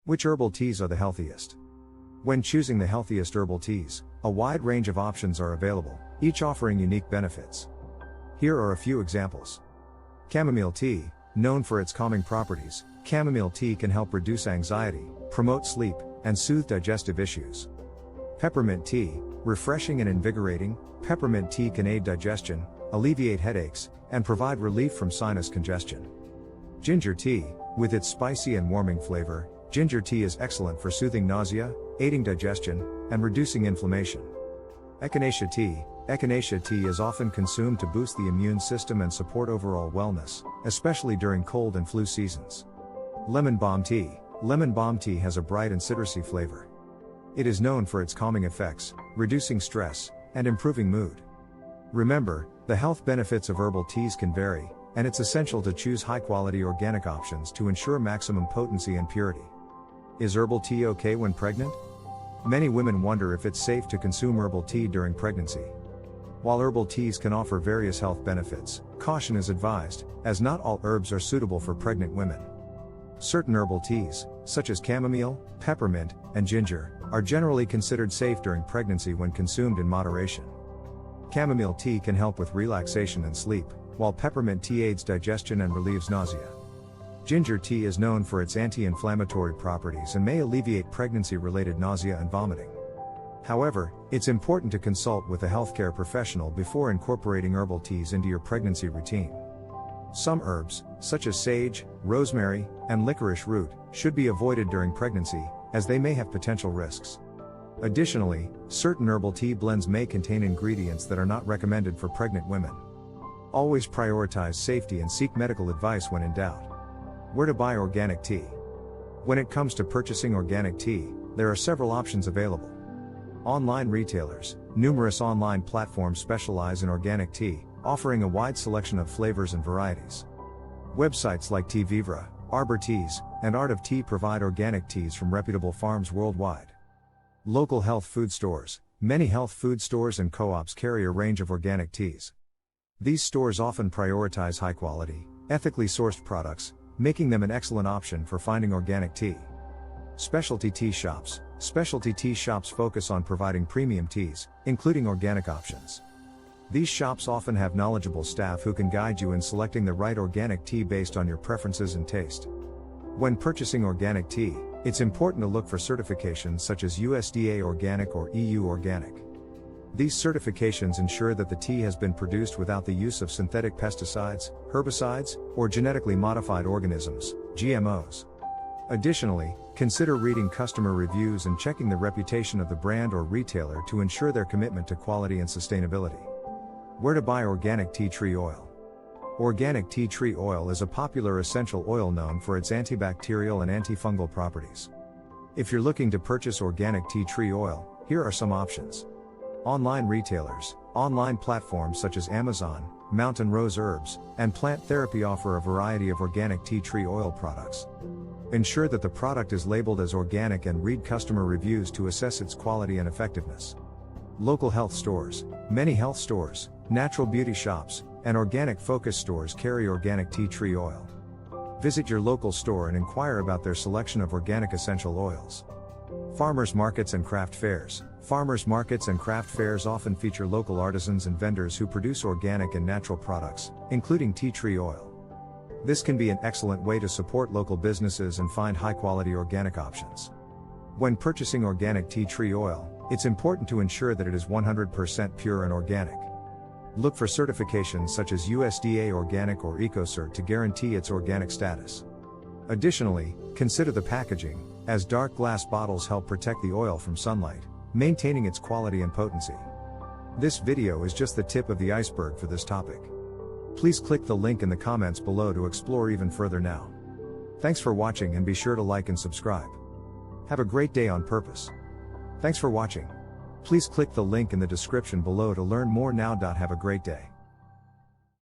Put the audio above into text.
Which herbal teas are the healthiest? When choosing the healthiest herbal teas, a wide range of options are available, each offering unique benefits. Here are a few examples. Chamomile tea, known for its calming properties, chamomile tea can help reduce anxiety, promote sleep, and soothe digestive issues. Peppermint tea, refreshing and invigorating, peppermint tea can aid digestion, alleviate headaches, and provide relief from sinus congestion. Ginger tea, with its spicy and warming flavor, ginger tea is excellent for soothing nausea, aiding digestion, and reducing inflammation. Echinacea tea is often consumed to boost the immune system and support overall wellness, especially during cold and flu seasons. Lemon balm tea has a bright and citrusy flavor. It is known for its calming effects, reducing stress, and improving mood. Remember, the health benefits of herbal teas can vary, and it's essential to choose high-quality organic options to ensure maximum potency and purity. Is herbal tea okay when pregnant? Many women wonder if it's safe to consume herbal tea during pregnancy. While herbal teas can offer various health benefits, caution is advised, as not all herbs are suitable for pregnant women. Certain herbal teas, such as chamomile, peppermint, and ginger, are generally considered safe during pregnancy when consumed in moderation. Chamomile tea can help with relaxation and sleep, while peppermint tea aids digestion and relieves nausea. Ginger tea is known for its anti-inflammatory properties and may alleviate pregnancy-related nausea and vomiting. However, it's important to consult with a healthcare professional before incorporating herbal teas into your pregnancy routine. Some herbs, such as sage, rosemary, and licorice root, should be avoided during pregnancy, as they may have potential risks. Additionally, certain herbal tea blends may contain ingredients that are not recommended for pregnant women. Always prioritize safety and seek medical advice when in doubt. Where to buy organic tea? When it comes to purchasing organic tea, there are several options available. Online retailers. Numerous online platforms specialize in organic tea, offering a wide selection of flavors and varieties. Websites like Tea Vivra, Arbor Teas, and Art of Tea provide organic teas from reputable farms worldwide. Local health food stores. Many health food stores and co-ops carry a range of organic teas. These stores often prioritize high-quality, ethically sourced products, making them an excellent option for finding organic tea. Specialty tea shops. Specialty tea shops focus on providing premium teas, including organic options. These shops often have knowledgeable staff who can guide you in selecting the right organic tea based on your preferences and taste. When purchasing organic tea, it's important to look for certifications such as USDA Organic or EU Organic. These certifications ensure that the tea has been produced without the use of synthetic pesticides, herbicides, or genetically modified organisms, GMOs. Additionally, consider reading customer reviews and checking the reputation of the brand or retailer to ensure their commitment to quality and sustainability. Where to buy organic tea tree oil? Organic tea tree oil is a popular essential oil known for its antibacterial and antifungal properties. If you're looking to purchase organic tea tree oil, here are some options. Online retailers. Online platforms such as Amazon, Mountain Rose Herbs, and Plant Therapy offer a variety of organic tea tree oil products. Ensure that the product is labeled as organic and read customer reviews to assess its quality and effectiveness. Local health stores. Many health stores, natural beauty shops, and organic focus stores carry organic tea tree oil. Visit your local store and inquire about their selection of organic essential oils. Farmers markets and craft fairs. Farmers markets and craft fairs often feature local artisans and vendors who produce organic and natural products, including tea tree oil. This can be an excellent way to support local businesses and find high-quality organic options. When purchasing organic tea tree oil, it's important to ensure that it is 100% pure and organic. Look for certifications such as USDA Organic or EcoCert to guarantee its organic status. Additionally, consider the packaging, as dark glass bottles help protect the oil from sunlight, maintaining its quality and potency. This video is just the tip of the iceberg for this topic. Please click the link in the comments below to explore even further now. Thanks for watching and be sure to like and subscribe. Have a great day on purpose. Thanks for watching. Please click the link in the description below to learn more now. Have a great day.